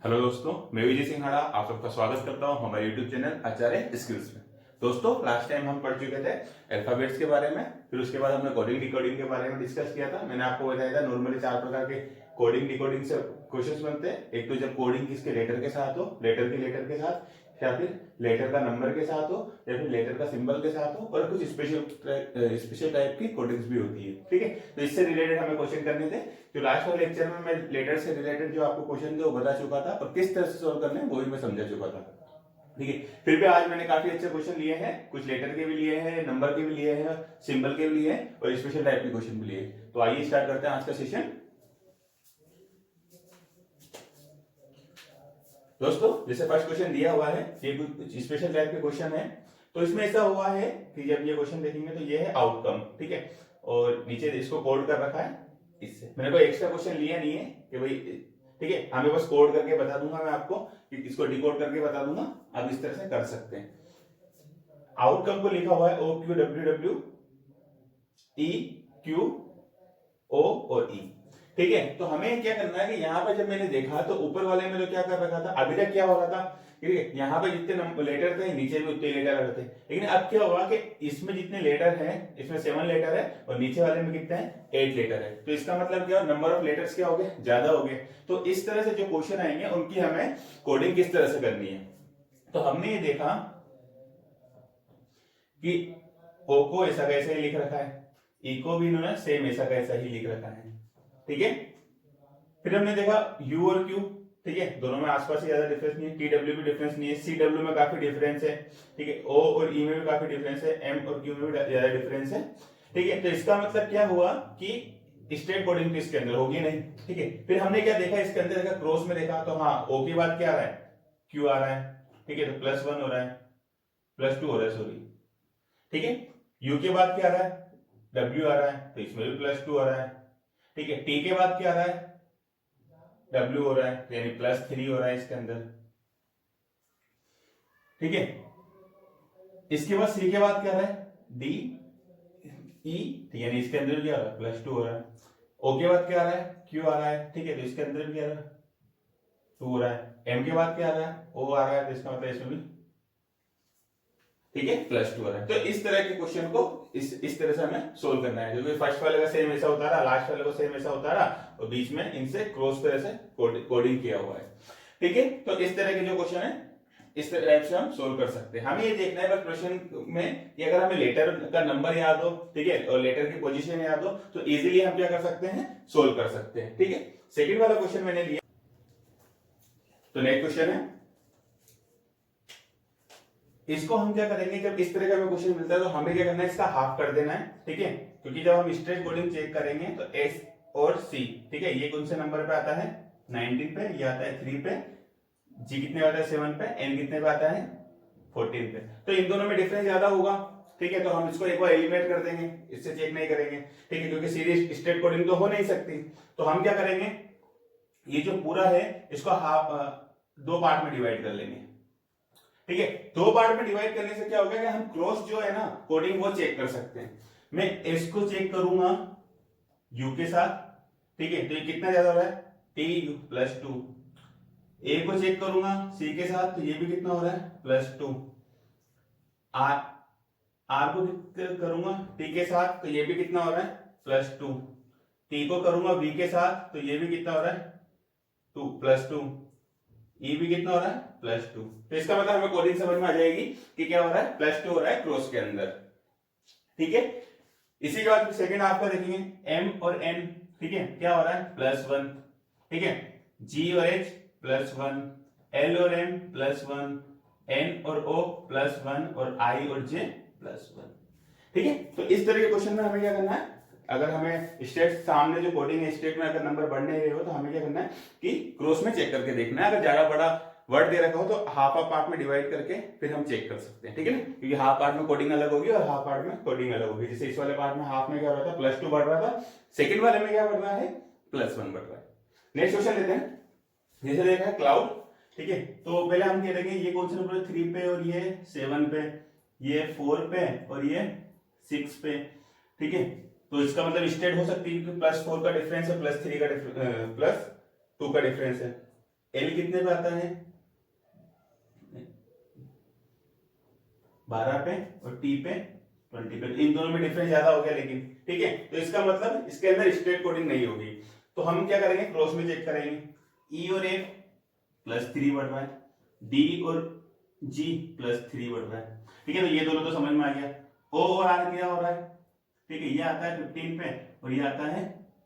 Hello दोस्तों, मैं विजय सिंघाड़ा आप सबका स्वागत करता हूं हमारे यूट्यूब चैनल आचार्य स्किल्स में। दोस्तों, लास्ट टाइम हम पढ़ चुके थे अल्फाबेट्स के बारे में, फिर उसके बाद हमने कोडिंग डिकोडिंग के बारे में डिस्कस किया था। मैंने आपको बताया था नॉर्मली 4 प्रकार के कोडिंग डिकोडिंग से क्वेश्चंस बनते हैं। एक तो जब कोडिंग किसके लेटर के साथ हो, लेटर के साथ, या फिर लेटर का नंबर के साथ हो, या फिर लेटर का सिंबल के साथ हो, और कुछ स्पेशल टाइप की कोडिंग्स भी होती है। ठीक है, तो इससे रिलेटेड हमें क्वेश्चन करने थे। जो लास्ट वाले लेक्चर में मैं लेटर से रिलेटेड जो आपको क्वेश्चन थे वो बता चुका था, और किस तरह से सोल्व करने हैं वो भी मैं समझा चुका था। ठीक है, फिर भी आज मैंने काफी अच्छे क्वेश्चन लिए हैं, कुछ लेटर के भी लिए हैं, नंबर के भी लिए हैं, सिंबल के भी लिए हैं, और स्पेशल टाइप के क्वेश्चन भी लिए। तो आइए स्टार्ट करते हैं आज का सेशन। दोस्तों, जैसे फर्स्ट क्वेश्चन दिया हुआ है, ये कुछ स्पेशल टाइप के क्वेश्चन है। तो इसमें ऐसा हुआ है कि जब ये क्वेश्चन देखेंगे तो ये है आउटकम। ठीक है, और नीचे इसको कोड कर रखा है। इससे मैंने कोई एक्स्ट्रा क्वेश्चन लिया नहीं है कि भाई, ठीक है, हमें बस कोड करके बता दूंगा मैं आपको, कि इसको डिकोड करके बता दूंगा। आप इस तरह से कर सकते हैं। आउटकम को लिखा हुआ है OQWW EQ O और E। ठीक है, तो हमें क्या करना है कि यहाँ पर जब मैंने देखा तो ऊपर वाले में तो क्या कर रखा था, अभी तक क्या हो रहा था, ठीक है, यहाँ पे जितने लेटर थे नीचे भी उतने लेटर रहते थे। लेकिन अब क्या हुआ कि इसमें जितने लेटर हैं, इसमें 7 लेटर है, और नीचे वाले में कितने हैं, 8 लेटर है। तो इसका मतलब क्या, नंबर ऑफ लेटर्स क्या हो गए, ज्यादा हो गए। तो इस तरह से जो क्वेश्चन आएंगे उनकी हमें कोडिंग किस तरह से करनी है। तो हमने ये देखा कि ओ को ऐसा कैसे ही लिख रखा है, ई को भी इन्होंने सेम ऐसा कैसा ही लिख रखा है। ठीक है, फिर हमने देखा यू और क्यू, ठीक है, दोनों में आसपास से ज्यादा डिफरेंस नहीं है। टी डब्ल्यू भी डिफरेंस नहीं है, सी डब्ल्यू में काफी डिफरेंस है। ठीक है, ओ और ई में भी काफी डिफरेंस है, एम और क्यू में भी ज्यादा डिफरेंस है। ठीक है, तो इसका मतलब क्या हुआ कि स्टेट कोडिंग तो इसके अंदर होगी नहीं। ठीक है, फिर हमने क्या देखा इसके अंदर, देखा क्रॉस में देखा, तो हाँ, ओ के बाद क्या आ रहा है, क्यू आ रहा है। ठीक है, तो +1 हो रहा है, +2 हो रहा है, सॉरी। ठीक है, यू के बाद क्या आ रहा है, डब्ल्यू आ रहा है, तो इसमें भी +2 आ रहा है। ठीक है, टी के बाद क्या आ रहा है, डब्ल्यू हो रहा है, यानी +3 हो रहा है इसके अंदर। ठीक है, इसके बाद सी के बाद क्या आ रहा है, डी ई, यानी इसके अंदर क्या आ रहा है, +2 हो रहा है। ओ के बाद क्या आ रहा है, क्यू आ रहा है। ठीक है, तो इसके अंदर भी क्या आ रहा है, 2 हो रहा है। एम के बाद क्या आ रहा है, ओ आ रहा है, तो इसका मतलब इसमें भी, ठीक है, +2 हो रहा है। तो इस तरह के क्वेश्चन को इस तरह से हमें सोल्व करना है, जो कि फर्स्ट वाले का सेम ऐसा होता रहा, लास्ट वाले को सेम ऐसा होता रहा, और बीच में इनसे क्रॉस तरह से कोडिंग किया हुआ है। ठीक है, तो इस तरह के जो क्वेश्चन है इस टाइप से हम सोल्व कर सकते हैं। हमें ये देखना है बस क्वेश्चन में कि अगर हमें लेटर का नंबर याद हो, ठीक है, और लेटर की पोजीशन याद हो, तो इजीली हम क्या कर सकते हैं, सोल्व कर सकते हैं। ठीक है, सेकंड वाला क्वेश्चन मैंने लिया, तो नेक्स्ट क्वेश्चन है, इसको हम क्या करेंगे, जब इस तरह का हमें क्वेश्चन मिलता है तो हमें क्या करना है, इसका हाफ कर देना है। ठीक है, क्योंकि जब हम स्ट्रेट कोडिंग चेक करेंगे तो एस और सी, ठीक है, ये कौन से नंबर पे आता है, 19 पे, ये आता है 3 पे, जी कितने पे आता है 7 पे, एन कितने पे आता है 14 पे। तो इन दोनों में डिफरेंस ज्यादा होगा। ठीक है, तो हम इसको एक बार एलिमिनेट कर देंगे, इससे चेक नहीं करेंगे। ठीक है, क्योंकि सीरीज स्ट्रेट कोडिंग तो हो नहीं सकती। तो हम क्या करेंगे, ये जो पूरा है इसको हाफ 2 पार्ट में डिवाइड कर लेंगे। ठीक है, 2 पार्ट में डिवाइड करने से क्या होगा कि हम क्रॉस जो है ना कोडिंग वो चेक कर सकते हैं। मैं एस को चेक करूंगा यू के साथ, ठीक है, तो ये कितना ज्यादा हो रहा है, +2। ए को चेक करूंगा सी के साथ, तो ये भी कितना हो रहा है, +2। आर आर को करूंगा टी के साथ, तो ये भी कितना हो रहा है, +2। टी को करूंगा वी के साथ, तो ये भी कितना हो रहा है, +2। ये भी कितना हो रहा है, +2। तो इसका मतलब हमें कोडिंग समझ में आ जाएगी कि क्या हो रहा है, +2 हो रहा है क्रॉस के अंदर। ठीक है, इसी के बाद सेकंड हाफ का देखेंगे, एम और एन, ठीक है, क्या हो रहा है, +1। ठीक है, जी और एच +1, एल और एम +1, एन और ओ +1, और आई और जे +1। ठीक है, तो इस तरह के क्वेश्चन में हमें क्या करना है, अगर हमें स्टेट सामने जो कोडिंग है स्टेट में अगर नंबर बढ़ने रहे हो तो हमें क्या करना है कि क्रॉस में चेक करके देखना है। अगर ज्यादा बड़ा वर्ड दे रखा हो तो हाफ पार्ट में डिवाइड करके फिर हम चेक कर सकते हैं। ठीक है ना, क्योंकि हाफ पार्ट में कोडिंग अलग होगी और हाफ पार्ट में कोडिंग अलग होगी। जैसे इस वाले पार्ट में हाफ में क्या हो रहा था, +2 बढ़ रहा था, सेकंड वाले में क्या बढ़ रहा है, +1 बढ़ रहा है। नेक्स्ट क्वेश्चन लेते हैं, जैसे देखा है क्लाउड। ठीक है, तो पहले हम कह देंगे ये कौन से नंबर 3 पे, और ये 7 पे, ये 4 पे, और ये 6 पे। ठीक है, तो इसका मतलब स्टेट हो सकती है कि +4 का डिफरेंस है, +3 का +2 का डिफरेंस है। एल कितने पे आता है 12 पे और टी पे 20 पे। इन दोनों में डिफरेंस ज्यादा हो गया लेकिन, ठीक है। तो इसका मतलब इसके अंदर स्ट्रेट कोडिंग नहीं होगी। तो हम क्या करेंगे, क्रॉस में चेक करेंगे। ई और एफ +3 बढ़ रहा है, डी और जी +3 बढ़ रहा है, ठीक है। तो ये दोनों तो समझ में आ गया। ओ और आर क्या हो रहा है, ठीक है, ये आता है 15 पे और ये आता है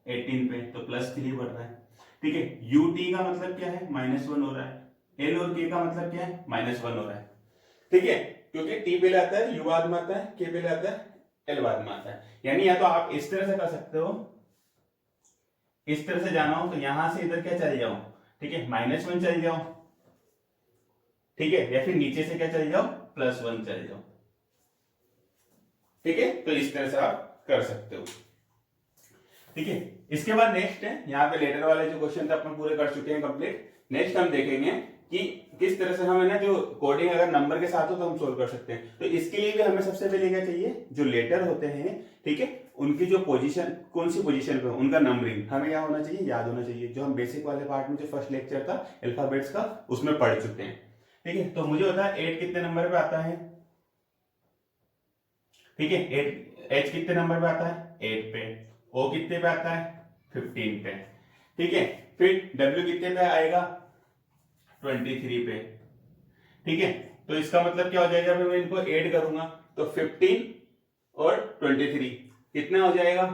18 पे, तो +3 बढ़ रहा है, ठीक है। यू टी का मतलब क्या है, -1 हो रहा है। एल और के का मतलब क्या है, -1 हो रहा है, ठीक है। क्योंकि टी पहले आता है, यू बाद में आता है, के पहले आता है, एल बाद में आता है। यानी या तो आप इस तरह से कर सकते हो, इस तरह से जाना हो तो यहां से इधर क्या चले जाओ, ठीक है, -1 चले जाओ, ठीक है, या फिर नीचे से क्या चले जाओ, +1 चले जाओ, ठीक है। तो इस तरह से आप कर सकते हो, ठीक है। इसके बाद नेक्स्ट है, यहाँ पे लेटर वाले जो क्वेश्चन थे अपन पूरे कर चुके हैं कंप्लीट। नेक्स्ट हम देखेंगे कि किस तरह से हमें ना जो कोडिंग अगर नंबर के साथ हो तो हम सोल्व कर सकते हैं। तो इसके लिए भी हमें सबसे पहले क्या चाहिए, जो लेटर होते हैं, ठीक है, उनकी जो पोजीशन, कौन सी पोजीशन पे उनका नंबरिंग हमें क्या होना चाहिए, याद होना चाहिए। जो हम बेसिक वाले पार्ट में जो फर्स्ट लेक्चर था अल्फाबेट्स का, उसमें पढ़ चुके हैं, ठीक है। तो मुझे बता 8 कितने नंबर पे आता है, ठीक है। एच कितने नंबर पे आता है, 8 पे। ओ कितने पे आता है, 15 पे, ठीक है। फिर डब्ल्यू कितने पे आएगा, 23 पे, ठीक है। तो इसका मतलब क्या हो जाएगा, फिर मैं इनको ऐड करूंगा तो 15 और 23 कितना हो जाएगा,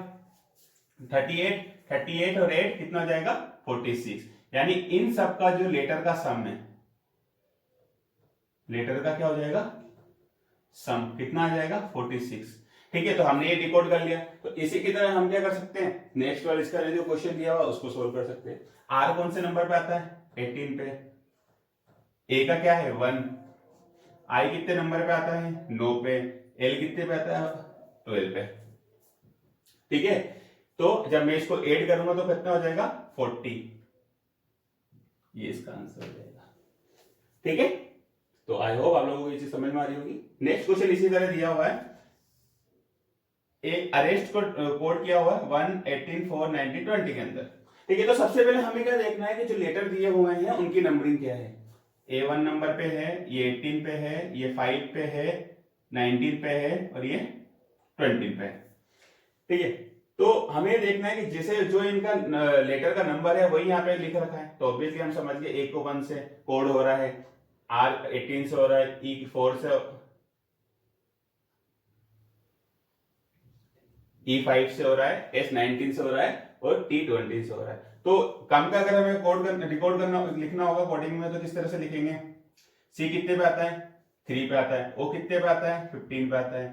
38, 38 और 8 कितना हो जाएगा, 46। यानी इन सब का जो लेटर का सम है, लेटर का क्या हो जाएगा, सम कितना आ जाएगा, 46, ठीक है। तो हमने ये डिकोड कर लिया। तो इसी की तरह हम क्या कर सकते हैं, नेक्स्ट वाला इसका जो क्वेश्चन दिया हुआ उसको सोल्व कर सकते हैं। आर कौन से नंबर पे आता है, 18 पे। ए का क्या है, 1। आई कितने नंबर पे आता है, 9 पे। एल कितने पे आता है, 12 पे, ठीक है। तो जब मैं इसको ऐड करूंगा तो कितना हो जाएगा, 40। ये इसका आंसर हो जाएगा, ठीक है। तो आई होप आप लोगों को ये चीज समझ में आ रही होगी। नेक्स्ट क्वेश्चन इसी तरह दिया हुआ है, एक अरेस्ट को कोड किया हुआ है 1, 18, 4, 19, 20 के अंदर, ठीक है। तो सबसे पहले हमें क्या देखना है कि जो लेटर दिए हुए हैं उनकी नंबरिंग क्या है। A1 नंबर पे है, ये 18 पे है, ये 5 पे है, 19 पे है और ये 20 पे है, ठीक है। तो हमें देखना है कि जैसे जो इनका लेटर का नंबर है वही यहाँ पे लिख रखा है, तो ऑब्वियसली हम समझ गए A को 1 से कोड हो रहा है, R 18 से हो रहा है, E 4 से, E5 से हो रहा है, S 19 से हो रहा है और T 20 से हो रहा है। तो कम का अगर हमें कोड करना, डिकोड करना, लिखना होगा कोडिंग में, तो किस तरह से लिखेंगे। C कितने पे आता है, 3 पे आता है। O कितने पे आता है, 15 पे आता है।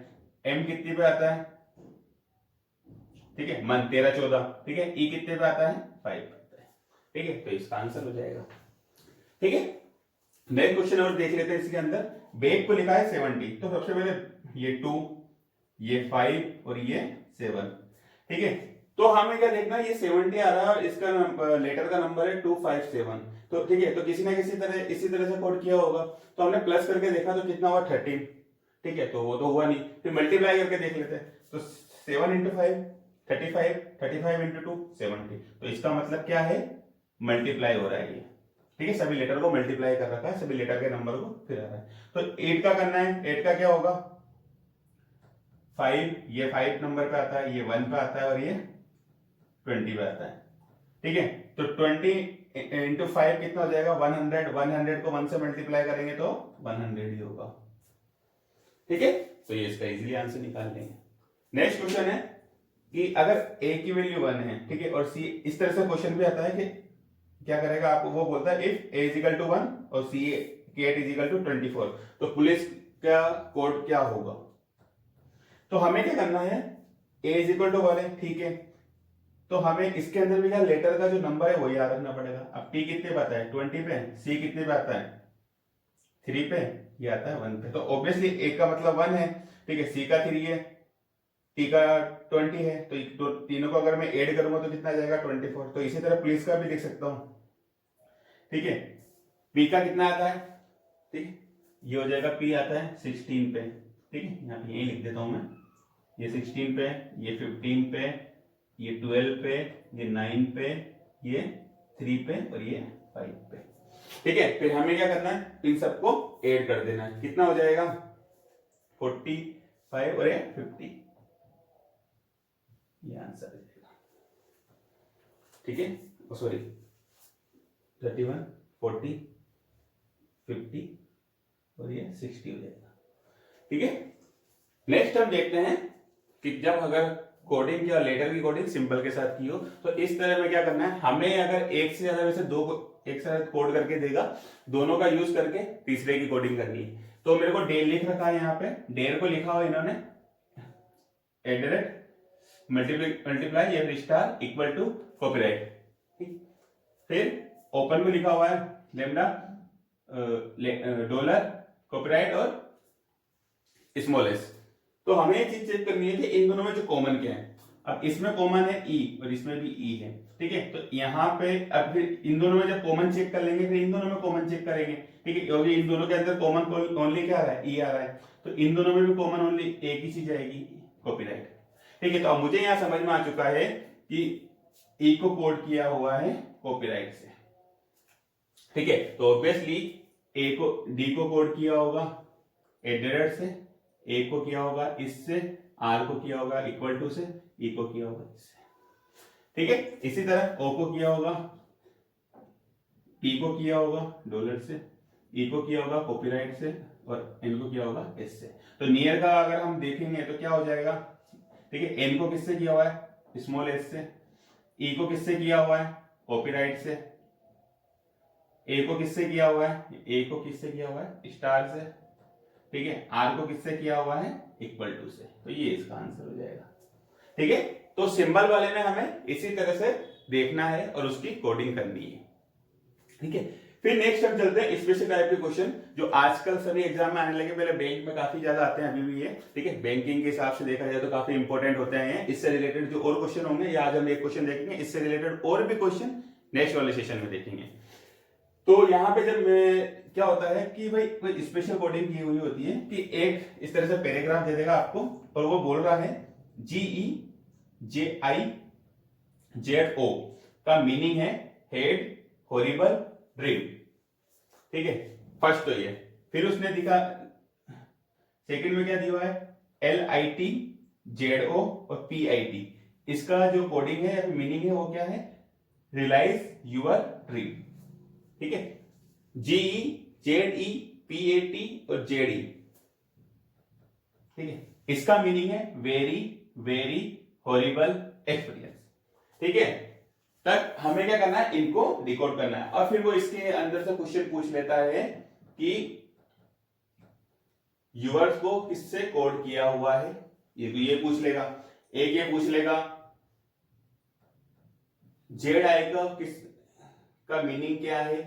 M कितने पे आता है, ठीक है, मन 13, 14, ठीक है। E कितने पे आता है, 5 पे आता है, ठीक है। तो इसका आंसर हो जाएगा, ठीक है। नेक्स्ट क्वेश्चन और देख लेते हैं। इसके अंदर बेग को लिखा है 70, तो सबसे पहले ये 2, ये 5 और ये 7, ठीक है। तो हमें क्या देखना है, ये 70 आ रहा है और इसका लेटर का नंबर है 257, तो ठीक है। तो किसी ना किसी तरह इसी तरह से कोड किया होगा, तो हमने प्लस करके देखा तो कितना हुआ, 13, ठीक है। तो वो तो हुआ नहीं, फिर मल्टीप्लाई करके देख लेते हैं। तो 7 इंटू 5 35, 35 इंटू 2 70। तो इसका मतलब क्या है, मल्टीप्लाई हो रहा है ये, ठीक है। सभी लेटर को मल्टीप्लाई कर रखा है, सभी लेटर के नंबर को फिर आ रहा है। तो 8 का करना है, 8 का क्या होगा, 5, ये 5 नंबर पे आता है, ये 1 पे आता है और ये 20 पे आता है, ठीक है। तो 20 इंटू 5 कितना हो जाएगा, 100। 100 को 1 से मल्टीप्लाई करेंगे तो 100 ही होगा, ठीक है। तो ये इसका इजीली आंसर निकाल लेंगे। नेक्स्ट क्वेश्चन है कि अगर a की वैल्यू 1 है, ठीक है, और c, इस तरह से क्वेश्चन भी आता है कि क्या करेगा आपको, वो बोलता है if a is equal to 1 और c के 8 इज इक्वल टू 24, तो पुलिस का कोड क्या होगा। तो हमें क्या करना है, a इज इक्वल टू 1 है, ठीक है। तो हमें इसके अंदर भी क्या, लेटर का जो नंबर है वो याद रखना पड़ेगा। अब t कितने पे आता है, 20 पे। c कितने पे आता है, 3 पे। ये आता है 1 पे। तो ऑब्वियसली a का मतलब 1 है, ठीक है। c का 3 है, t का 20 है, तो तीनों को अगर मैं ऐड करूंगा तो कितना आ जाएगा, 24। तो इसी तरह पुलिस का भी देख सकता हूं, ठीक है। p का कितना आता है, ठीक है, ये हो जाएगा p आता है 16 पे, ठीक है। यहाँ पे यही लिख देता हूं मैं, ये 16 पे, ये 15 पे, ये 12 पे, ये 9 पे, ये 3 पे और ये 5 पे, ठीक है, फिर हमें क्या करना है, इन सबको ऐड कर देना है। कितना हो जाएगा 45 और 50, ये आंसर हो जाएगा। ठीक है, सॉरी 31 40 50 और ये 60 हो जाएगा। ठीक है, नेक्स्ट हम देखते हैं कि जब अगर कोडिंग या लेटर की कोडिंग सिंबल के साथ की हो तो इस तरह में क्या करना है, हमें अगर एक से ज्यादा में से दो एक साथ कोड करके देगा, दोनों का यूज करके तीसरे की कोडिंग करनी है। तो मेरे को डेर लिख रखा है, यहाँ पे डेर को लिखा हुआ इन्होंने @ मल्टीप्लाई ये स्टार इक्वल टू कॉपीराइट। फिर ओपन में लिखा हुआ है लेमडा डॉलर कॉपीराइट और स्मॉल एस। तो हमें ये चीज चेक करनी है कि इन दोनों में जो कॉमन क्या है। अब इसमें कॉमन है ई और इसमें भी ई है। ठीक है, तो यहाँ पे अब फिर इन दोनों में जब कॉमन चेक कर लेंगे फिर इन दोनों में कॉमन चेक करेंगे। ठीक है, क्योंकि इन दोनों के अंदर कॉमन ओनली क्या आ रहा है, ई आ रहा है, तो इन दोनों में भी कॉमन ओनली एक ही चीज आएगी, कॉपीराइट। ठीक है, तो अब मुझे यहाँ समझ में आ चुका है कि ई को कोड किया हुआ है कॉपीराइट से। ठीक है, तो ऑब्वियसली ए को डी को कोड किया होगा @ से, ए को किया होगा इससे, आर को किया होगा इक्वल टू से, ई को किया होगा इससे। ठीक है, इसी तरह ओ को किया होगा, पी को किया होगा डॉलर से, ई को किया होगा कॉपीराइट से और एन को किया होगा एस से। तो नियर का अगर हम देखेंगे तो क्या हो जाएगा। ठीक है, एन को किससे किया हुआ है, स्मॉल एस से, ई को किससे किया हुआ है, कॉपीराइट से, ए को किससे किया हुआ है, ए को किससे किया हुआ है, स्टार से। ठीक है, आर को किससे किया हुआ है, इक्वल टू से। तो ये इसका आंसर हो जाएगा। ठीक है, तो सिंबल वाले में हमें इसी तरह से देखना है और उसकी कोडिंग करनी है। ठीक है, फिर नेक्स्ट हम चलते हैं स्पेशल टाइप के क्वेश्चन जो आजकल सभी एग्जाम में आने लगे। पहले बैंक में काफी ज्यादा आते हैं, अभी भी ये। ठीक है, बैंकिंग के हिसाब से देखा जाए तो काफी इंपॉर्टेंट होते हैं। इससे रिलेटेड जो और क्वेश्चन होंगे, या आज हम एक क्वेश्चन देखेंगे, इससे रिलेटेड और भी क्वेश्चन नेक्स्ट वाले सेशन में देखेंगे। तो यहाँ पे जब क्या होता है कि भाई कोई स्पेशल कोडिंग की हुई होती है कि एक इस तरह से पैराग्राफ दे देगा आपको और वो बोल रहा है GEJIZO का मीनिंग है हेड, हॉरिबल, ड्रीम। ठीक है, फर्स्ट तो ये। फिर उसने दिखा सेकंड में क्या दिया हुआ है LITZO और PIT। इसका जो कोडिंग है मीनिंग है वो क्या है, रियलाइज यूर ड्रीम। ठीक है, GE ZE PAT और ZE। ठीक है, इसका मीनिंग है वेरी वेरी हॉरिबल एक्सपीरियंस। ठीक है, तक हमें क्या करना है, इनको डिकोड करना है। और फिर वो इसके अंदर से क्वेश्चन पूछ लेता है कि यूवर्स को किससे कोड किया हुआ है, ये पूछ लेगा। एक ये पूछ लेगा ZI का किस का मीनिंग क्या है,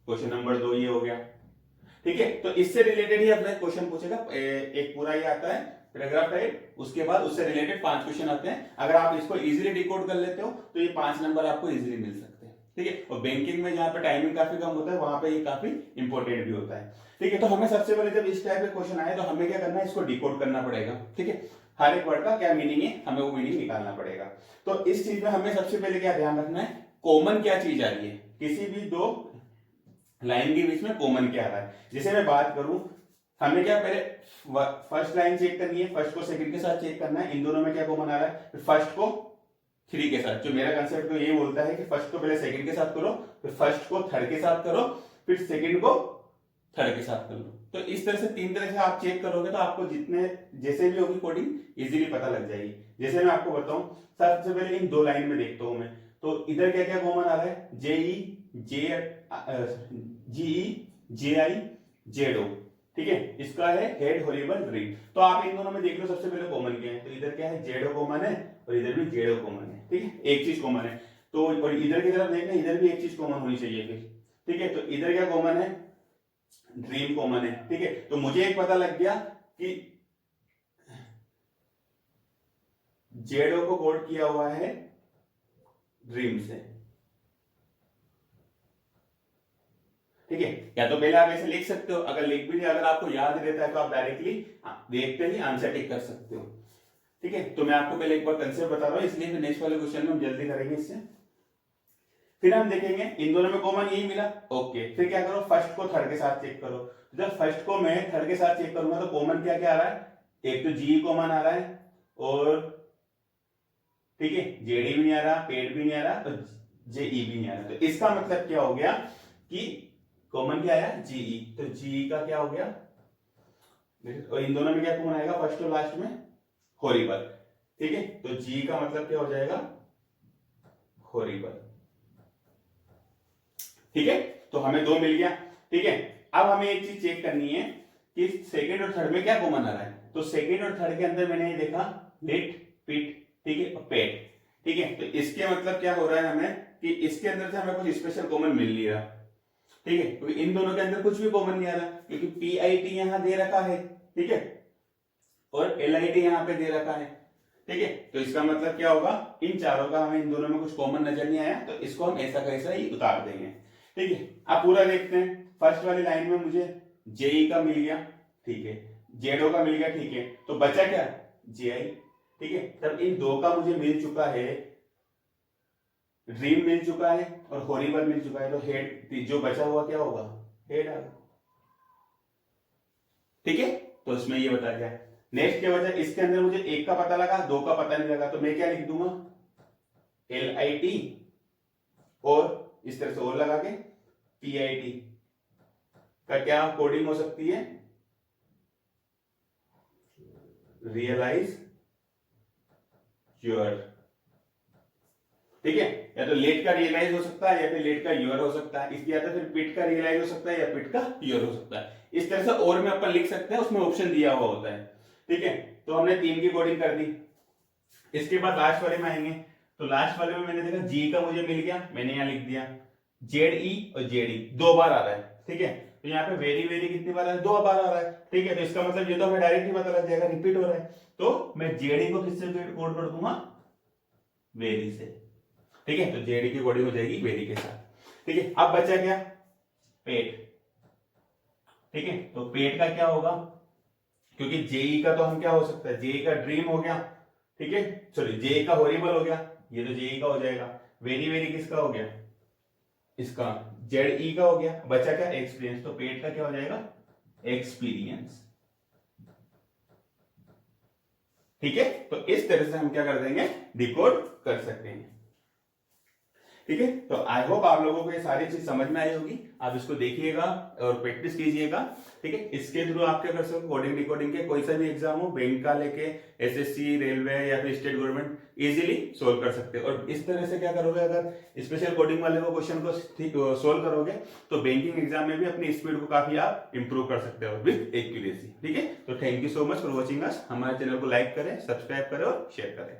क्वेश्चन नंबर 2 ये हो गया। ठीक है, तो इससे रिलेटेड ही अपना क्वेश्चन पूछेगा। एक पूरा ये आता है पैराग्राफ टाइप, उसके बाद उससे रिलेटेड 5 क्वेश्चन आते हैं। अगर आप इसको इजीली डिकोड कर लेते हो तो ये 5 नंबर आपको इजीली मिल सकते हैं। ठीक है, और बैंकिंग में जहां पे टाइमिंग काफी कम होता है वहां पे ये काफी इंपॉर्टेंट भी होता है। ठीक है, तो हमें सबसे पहले जब इस टाइप के क्वेश्चन आए तो हमें क्या करना है, इसको डिकोड करना पड़ेगा। ठीक है, हर एक वर्ड का क्या मीनिंग है हमें वो मीनिंग निकालना पड़ेगा। तो इस चीज में हमें सबसे पहले क्या ध्यान रखना है, कॉमन क्या चीज आ रही है, किसी भी दो लाइन के बीच में कॉमन क्या आ रहा है। जैसे मैं बात करूं, हमें क्या पहले फर्स्ट लाइन चेक करनी है, फर्स्ट को सेकंड के साथ चेक करना है, इन दोनों में क्या कॉमन आ रहा है, फिर फर्स्ट को 3 के साथ। जो मेरा कंसेप्ट तो ये बोलता है कि फर्स्ट को पहले सेकंड के साथ करो, फिर फर्स्ट को थर्ड के साथ करो, फिर सेकंड को थर्ड के साथ कर लो। तो इस तरह से 3 तरह से आप चेक करोगे तो आपको जितने जैसे भी होगी कोडिंग इजीली पता लग जाएगी। जैसे मैं आपको बताऊं, सबसे पहले इन 2 लाइन में देखता हूं मैं, तो इधर क्या क्या कॉमन आ रहा है, GEJIZO। ठीक है, इसका है हेड, हॉरिबल, ड्रीम। तो आप इन दोनों में देख लो सबसे पहले कॉमन क्या है। तो इधर क्या है, जेडो कॉमन है और इधर भी जेडो कॉमन है। ठीक है, एक चीज कॉमन है। तो और इधर की तरफ देखना, इधर भी एक चीज कॉमन होनी चाहिए फिर। ठीक है, तो इधर क्या कॉमन है, ड्रीम कॉमन है। ठीक है, तो मुझे एक पता लग गया कि जेडो को कोड किया हुआ है ड्रीम से। ठीक है, या तो पहले आप ऐसे लिख सकते हो, अगर लिख भी नहीं, अगर आपको याद रहता है तो आप डायरेक्टली देखते ही आंसर टिक कर सकते हो। ठीक है, तो मैं आपको पहले एक बार कंसेप्ट बता रहा हूं, इसलिए नेक्स्ट वाले क्वेश्चन में हम जल्दी करेंगे इससे। फिर हम देखेंगे इन दोनों में कॉमन यही मिला, ओके। फिर क्या करो, फर्स्ट को थर्ड के साथ चेक करो। जब फर्स्ट को मैं थर्ड के साथ चेक करूंगा तो कॉमन क्या क्या आ रहा है, एक तो जी कॉमन आ रहा है, और ठीक है जेडी भी नहीं आ रहा, पेड भी नहीं आ रहा, और जेई भी नहीं आ रहा। तो इसका मतलब क्या हो गया कि कॉमन क्या आया, जीई। तो जीई का क्या हो गया, और इन दोनों में क्या कॉमन आएगा, फर्स्ट और लास्ट में हॉरिबल। ठीक है, तो जी का मतलब क्या हो जाएगा, हॉरिबल। ठीक है, तो हमें 2 मिल गया। ठीक है, अब हमें एक चीज चेक करनी है कि सेकंड और थर्ड में क्या कॉमन आ रहा है। तो सेकंड और थर्ड के अंदर मैंने ये देखा लिट, पिट, ठीक है, और पेट। ठीक है, तो इसके मतलब क्या हो रहा है हमें कि इसके अंदर से हमें कुछ स्पेशल कॉमन मिल नहीं रहा। ठीक है, क्योंकि इन दोनों के अंदर कुछ भी कॉमन नहीं आ रहा, क्योंकि पीआईटी यहां दे रखा है, ठीक है, और एलआईटी यहां पे दे रखा है। ठीक है, तो इसका मतलब क्या होगा, इन चारों का हमें इन दोनों में कुछ कॉमन नजर नहीं आया, तो इसको हम ऐसा कैसा ही उतार देंगे। ठीक है, आप पूरा देखते हैं। फर्स्ट वाली लाइन में मुझे जेई का मिल गया, ठीक है, जेडो का मिल गया, ठीक है, तो बचा क्या, जेआई। ठीक है, तब इन दो का मुझे मिल चुका है, ड्रीम मिल चुका है और हॉरिबल मिल चुका है, तो हेड जो बचा हुआ क्या होगा, हेड आ। ठीक है, तो इसमें ये बता गया। नेक्स्ट क्या बचा, इसके अंदर मुझे एक का पता लगा, दो का पता नहीं लगा, तो मैं क्या लिख दूंगा, LIT, और इस तरह से और लगा के PIT का क्या कोडिंग हो सकती है, रियलाइज योर। ठीक है, या तो लेट का रियलाइज हो सकता है, या फिर लेट का योर हो सकता है, इसलिए या तो फिर पिट का रियलाइज हो सकता है, या पिट का योर हो सकता है। इस तरह से और में अपन लिख सकते हैं, उसमें ऑप्शन दिया हुआ होता है। ठीक है, तो हमने 3 की कोडिंग कर दी। इसके बाद लास्ट वाले में आएंगे, तो लास्ट वाले में मैंने देखा जी का मुझे मिल गया, मैंने यहां लिख दिया ZE और JD 2 बार आ रहा है। ठीक है, तो यहाँ पे वेरी वेरी कितनी बार आ रहा है, 2 बार आ रहा है। ठीक है, तो इसका मतलब ये तो हमें डायरेक्ट ही पता लग जाएगा, रिपीट हो रहा है। तो मैं JD को किससे कोड कर दूंगा, वेरी से। ठीक है, तो JD की कोडिंग हो जाएगी वेरी के साथ। ठीक है, अब बचा क्या, पेट। ठीक है, तो पेट का क्या होगा, क्योंकि जेई का तो हम क्या हो सकता है, जेई का ड्रीम हो गया, ठीक है, सॉरी जेई का हॉरिबल हो गया, ये तो जेई का हो जाएगा। वेरी वेरी किसका हो गया, इसका ZE का हो गया। बचा क्या, एक्सपीरियंस, तो पेट का क्या हो जाएगा, एक्सपीरियंस। ठीक है, तो इस तरह से हम क्या कर देंगे, डिकोड कर सकते हैं। ठीक है, तो आई होप आप लोगों को ये सारी चीज समझ में आई होगी। आप इसको देखिएगा और प्रैक्टिस कीजिएगा। ठीक है, इसके थ्रू आप क्या कर सकते हो, कोडिंग डिकोडिंग के कोई सा भी एग्जाम हो, बैंक का लेके SSC, रेलवे या फिर स्टेट गवर्नमेंट, इजीली सोल्व कर सकते हो। और इस तरह से क्या करोगे, अगर स्पेशल कोडिंग वाले को क्वेश्चन को सोल्व करोगे तो बैंकिंग एग्जाम में भी अपनी स्पीड को काफी आप इंप्रूव कर सकते हो विद एक्यूरेसी। ठीक है, तो thank you so much for watching us. हमारे चैनल को लाइक करें, सब्सक्राइब करें और शेयर करें।